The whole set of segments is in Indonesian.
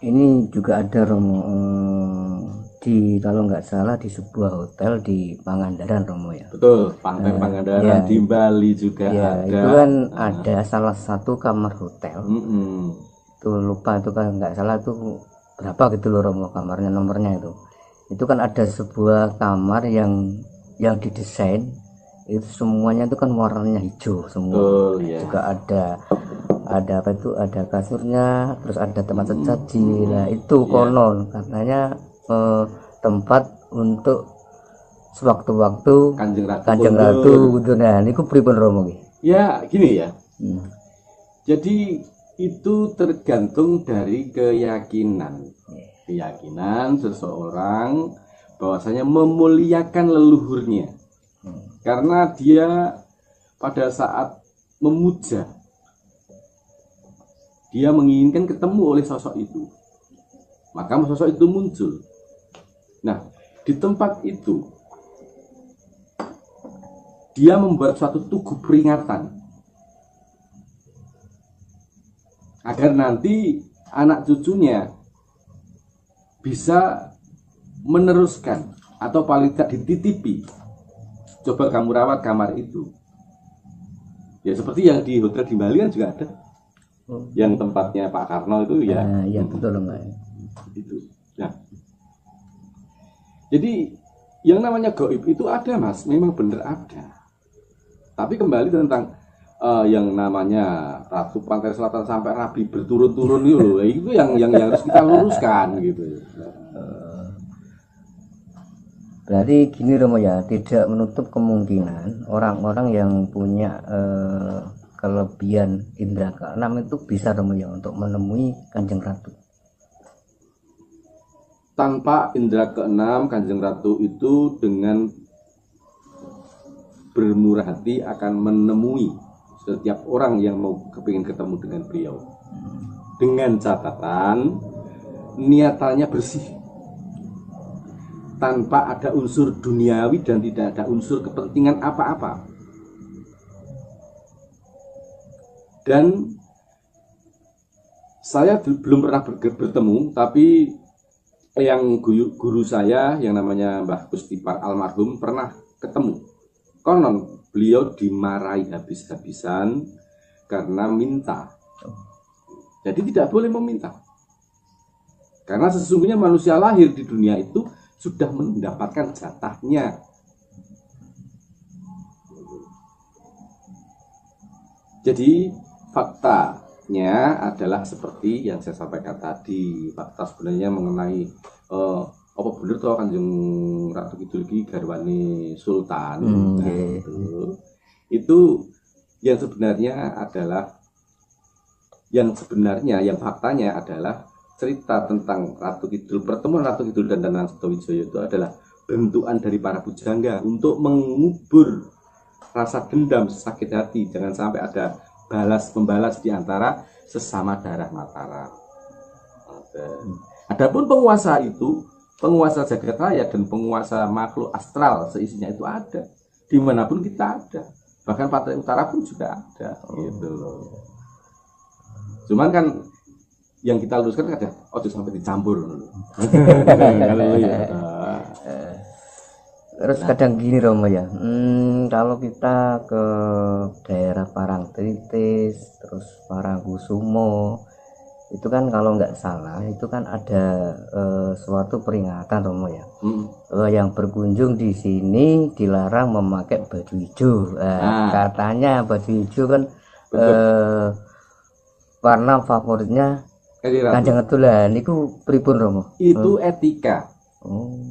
ini juga ada Romo, di kalau nggak salah di sebuah hotel di Pangandaran Romo ya. Betul, Pantai Pangandaran ya, di Bali juga ya, ada. itu kan ada salah satu kamar hotel. Itu lupa itu kan nggak salah itu berapa gitu loh Romo kamarnya, nomornya itu kan ada sebuah kamar yang didesain itu semuanya itu kan warnanya hijau semua. Juga ada apa itu, ada kasurnya, terus ada tempat sesaji. Nah itu konon katanya tempat untuk sewaktu-waktu Kanjeng Ratu gitu. Nah niku pripun Romo nggih? Ya gini ya. Jadi itu tergantung dari keyakinan seseorang bahwasanya memuliakan leluhurnya, karena dia pada saat memuja dia menginginkan ketemu oleh sosok itu, maka sosok itu muncul. Nah, di tempat itu dia membuat suatu tugu peringatan agar nanti anak cucunya bisa meneruskan atau paling tidak dititipi, coba kamu rawat kamar itu. Ya seperti yang di hotel di Bali kan juga ada, yang tempatnya Pak Karno itu ya. Ya betul Mbak. Itu. Nah, jadi yang namanya gaib itu ada Mas, memang benar ada. Tapi kembali tentang yang namanya Ratu Pantai Selatan sampai Rabi berturun-turun itu yang harus kita luruskan gitu. Berarti gini Romo ya, tidak menutup kemungkinan orang-orang yang punya kelebihan indera keenam itu bisa Romo ya untuk menemui Kanjeng Ratu. Tanpa indera keenam, Kanjeng Ratu itu dengan bermurah hati akan menemui setiap orang yang mau kepingin ketemu dengan beliau, dengan catatan niatannya bersih, tanpa ada unsur duniawi dan tidak ada unsur kepentingan apa-apa. Dan saya belum pernah bertemu, tapi yang guru saya yang namanya Mbah Gustipar almarhum pernah ketemu. Konon beliau dimarahi habis-habisan karena minta. Jadi tidak boleh meminta, karena sesungguhnya manusia lahir di dunia itu sudah mendapatkan jatahnya. Jadi faktanya adalah seperti yang saya sampaikan tadi. Fakta sebenarnya mengenai apa bener toh Kanjeng Ratu Kidul iki garwane Sultan. Itu yang sebenarnya yang faktanya adalah cerita tentang Ratu Kidul, pertemuan Ratu Kidul dan Danang Sutawijaya itu adalah bentukan dari para pujangga untuk mengubur rasa dendam, sakit hati, jangan sampai ada membalas di antara sesama darah Mataram. Adapun penguasa jagat raya dan penguasa makhluk astral seisinya itu ada dimanapun kita ada, bahkan Pantai Utara pun juga ada gitu loh. Cuman kan yang kita luruskan kan ada sampai dicampur Terus kadang gini Romo ya, kalau kita ke daerah Parangtritis, terus Parangkusumo, itu kan kalau nggak salah itu kan ada suatu peringatan Romo ya, yang berkunjung di sini dilarang memakai baju hijau. Katanya baju hijau kan warna favoritnya Kanjeng Ratu lah. Niku pripun Romo? Itu etika.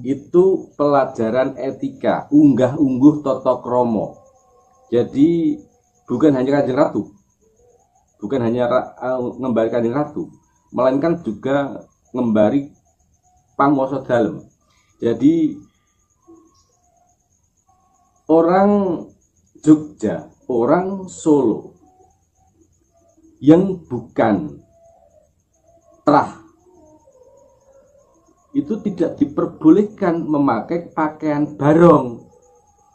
Itu pelajaran etika, unggah-ungguh tata krama. Jadi bukan hanya Kanjeng Ratu, bukan hanya ngembari Kanjeng Ratu, melainkan juga ngembari panguwasa dalem. Jadi orang Jogja, orang Solo yang bukan trah itu tidak diperbolehkan memakai pakaian barong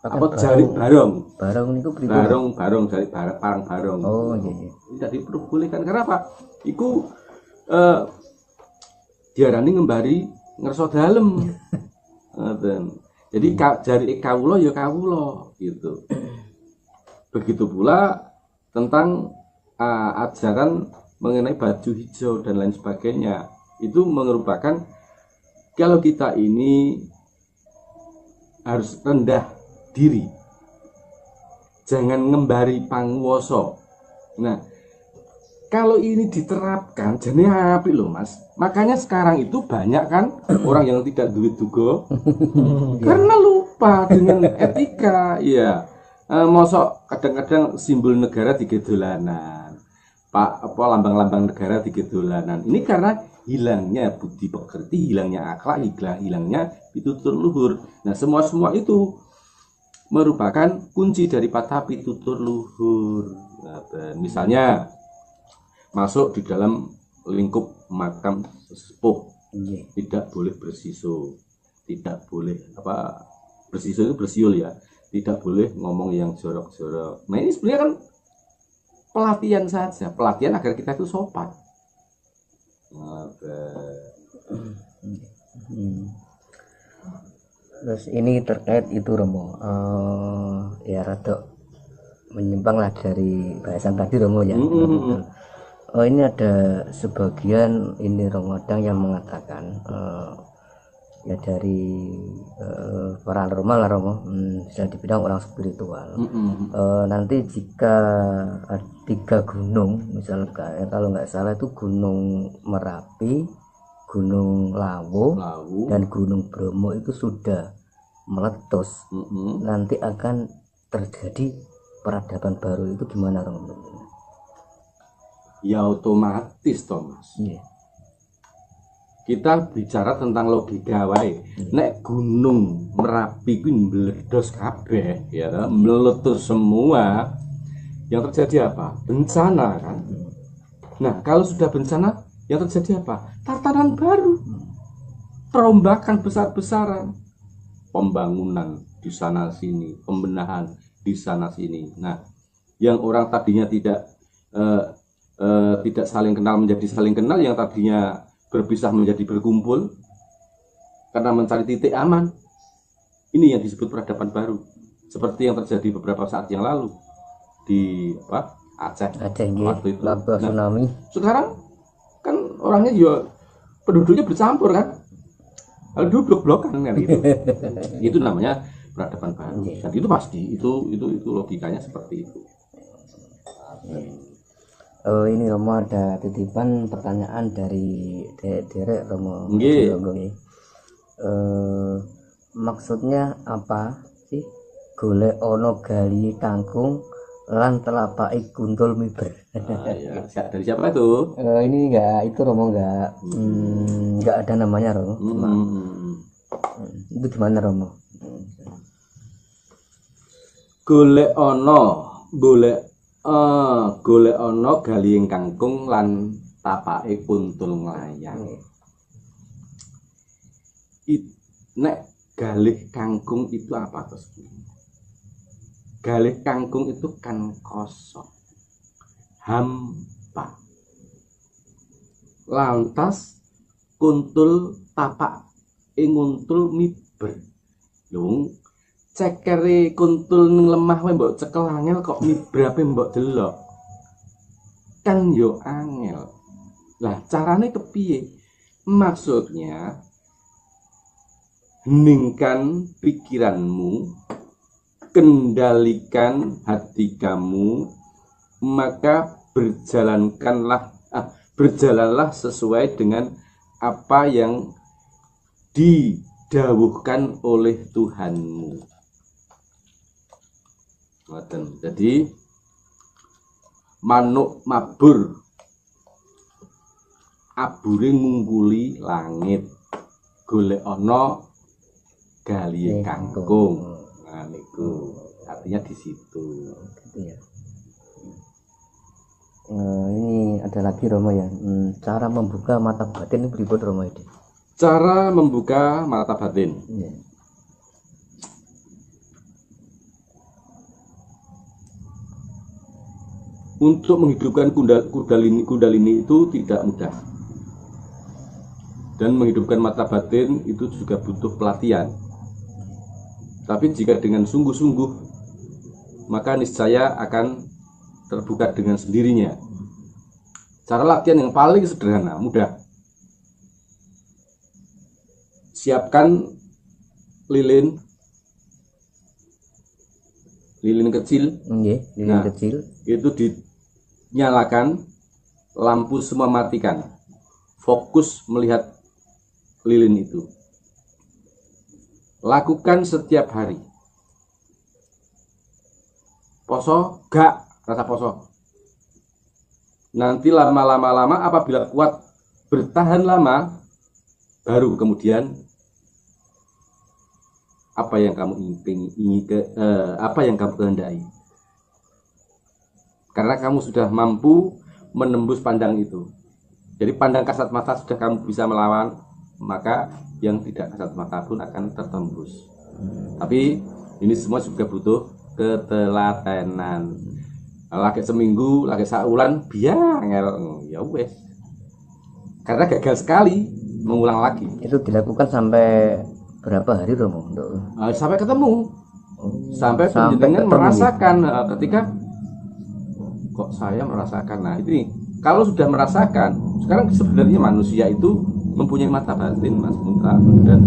atau jari barong. Barong niku pripun? Barong jari parang barong. Oh iya. Tidak diperbolehkan. Kenapa? Iku diarani ngembari ngerso dalem. Ngoten. Jadi jari kawula ya kawula gitu. Begitu pula tentang ajaran mengenai baju hijau dan lain sebagainya. Itu merupakan kalau kita ini harus rendah diri. Jangan ngembari panguwasa. Nah, kalau ini diterapkan jadi apik loh Mas. Makanya sekarang itu banyak kan orang yang tidak duit duga karena lupa dengan etika. Iya. Mosok kadang-kadang simbol negara digedolanan. Apa lambang-lambang negara digedolanan. Ini karena hilangnya budi pekerti, hilangnya akhlak, hilangnya pitutur luhur. Nah, semua itu merupakan kunci daripada pitutur luhur. Nah, misalnya masuk di dalam lingkup makam sesepuh, tidak boleh bersisul, tidak boleh bersisul itu bersiul ya, tidak boleh ngomong yang jorok-jorok. Nah ini sebenarnya kan pelatihan saja, pelatihan agar kita itu sopan. Terus ini terkait itu Romo, ya rada menyimpang lah dari bahasan tadi Romo ya. Ini ada sebagian ini Romadang yang mengatakan ya dari paranormal lah Romo, bisa dibilang orang spiritual. Nanti jika 3 gunung misalkan kalau nggak salah itu Gunung Merapi, Gunung Lawu dan Gunung Bromo itu sudah meletus, nanti akan terjadi peradaban baru. Itu gimana Romo? Ya otomatis Thomas. Kita bicara tentang logika wae. Nek Gunung Merapi ku meledos kabeh ya, meletus semua. Yang terjadi apa? Bencana kan. Nah, kalau sudah bencana yang terjadi apa? Tatanan baru, perombakan besar-besaran, pembangunan di sana sini, pembenahan di sana sini. Nah, yang orang tadinya tidak saling kenal menjadi saling kenal, yang tadinya berpisah menjadi berkumpul karena mencari titik aman. Ini yang disebut peradaban baru, seperti yang terjadi beberapa saat yang lalu di Aceh waktu itu. Tsunami. Sekarang kan orangnya juga penduduknya bercampur kan, dulu blok-blokan kan gitu. Itu namanya peradaban baru. Dan itu pasti itu logikanya seperti itu. Ini Romo ada titipan pertanyaan dari Derek Romo. Maksudnya apa sih golek ono gali kangkung lan telapake guntul miber? Ya. Dari siapa itu? Ini enggak, itu Romo enggak ada namanya Romo. Itu gimana Romo? Golek ono gali kangkung lan tapake kuntul nglayang. Nek galih kangkung itu apa terus? Galih kangkung itu kan kosong, hampa. Lantas kuntul tapak nguntul miber. Yung cekere kuntul ning lemah wae mbok cekel angel kok mibrape mbok delok. Kan yo angel. Lah carane kepiye? Maksudnya heningkan pikiranmu, kendalikan hati kamu, maka berjalanlah sesuai dengan apa yang didawuhkan oleh Tuhanmu. Jadi manuk mabur abure ngungkuli langit, golek ana gali kangkung. Nah, niku artinya di situ. Gitu ya. Ini ada lagi Romo ya. Cara membuka mata batin ini berikut Romo ini. Cara membuka mata batin. Untuk menghidupkan kundalini itu tidak mudah. Dan menghidupkan mata batin itu juga butuh pelatihan. Tapi jika dengan sungguh-sungguh, maka niscaya akan terbuka dengan sendirinya. Cara latihan yang paling sederhana, mudah. Siapkan lilin kecil. Lilin kecil. Itu dinyalakan, lampu semua matikan. Fokus melihat lilin itu. Lakukan setiap hari. Poso gak rasa poso. Nanti lama-lama apabila kuat bertahan lama, baru kemudian apa yang kamu apa yang kamu kehendaki. Karena kamu sudah mampu menembus pandang itu. Jadi pandang kasat mata sudah kamu bisa melawan, maka yang tidak kasat mata pun akan tertembus. Tapi ini semua juga butuh ketelatenan. Lagi seminggu, lagi saulan, biar ya wes. Karena gagal sekali, mengulang lagi. Itu dilakukan sampai berapa hari Romo? Sampai ketemu. Sampai penjenengan merasakan ketika kok saya merasakan. Nah, ini kalau sudah merasakan, sekarang sebenarnya manusia itu mempunyai mata batin, Mas Munta, dan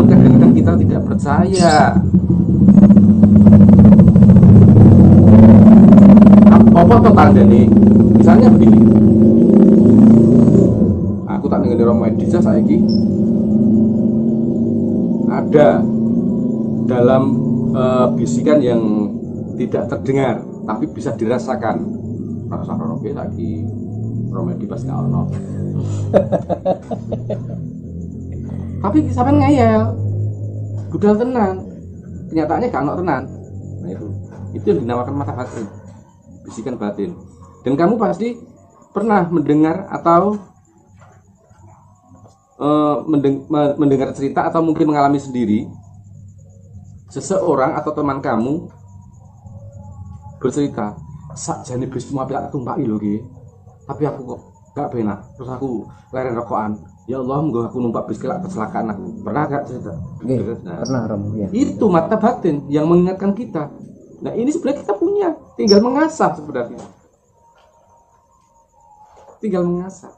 kadang-kadang kita tidak percaya. Apa tanda nih? Misalnya begini, aku tak dengar Romo Edisa saiki ada dalam bisikan yang tidak terdengar tapi bisa dirasakan. Rasa Romo lagi Romo Edi pas gak ono. Tapi sampean ngeyel, budal tenan, kenyataannya gak ono tenan. Nah itu yang dinamakan mata batin, bisikan batin. Dan kamu pasti pernah mendengar atau mendengar cerita atau mungkin mengalami sendiri seseorang atau teman kamu bercerita, sakjane bis cuma pihak tumpaki lho ki, tapi aku kok gak penak, terus aku leren rokokan. Ya Allah, monggo aku numpak bis kelak kecelakaan aku. Pernah gak cerita? Nah, pernah Romo ya. Itu mata batin yang mengingatkan kita. Nah, ini sebenarnya kita punya, tinggal mengasah sebenarnya. Tinggal mengasah.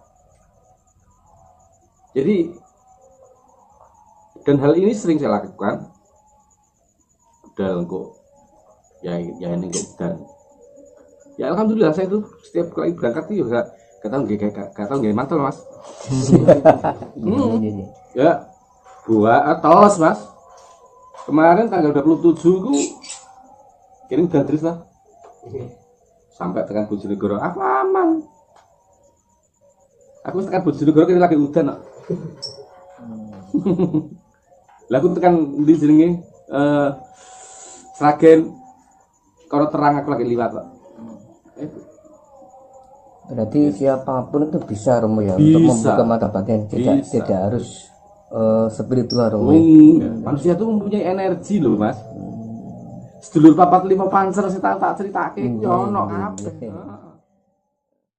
Jadi, dan hal ini sering saya lakukan. Udah kok, ya ini kok. Ya alhamdulillah saya itu setiap kali berangkat itu juga gak tahu gak mantel Mas. Ya, buat tos Mas. Kemarin tanggal 27 ku kirim gandris lah. Sampai tekan Bojonegoro, aku aman. Aku tekan Bojonegoro kira lagi udan kok. Lah aku tekan di jenenge Sragen kalau terang aku lagi liwat Pak. Berarti siapapun itu bisa Romo ya, bisa. Untuk membuka mata batin, tidak harus spiritual Romo. Manusia itu mempunyai energi loh Mas. Sedulur 45 Panzer saya tak ceritake yo ono kabeh.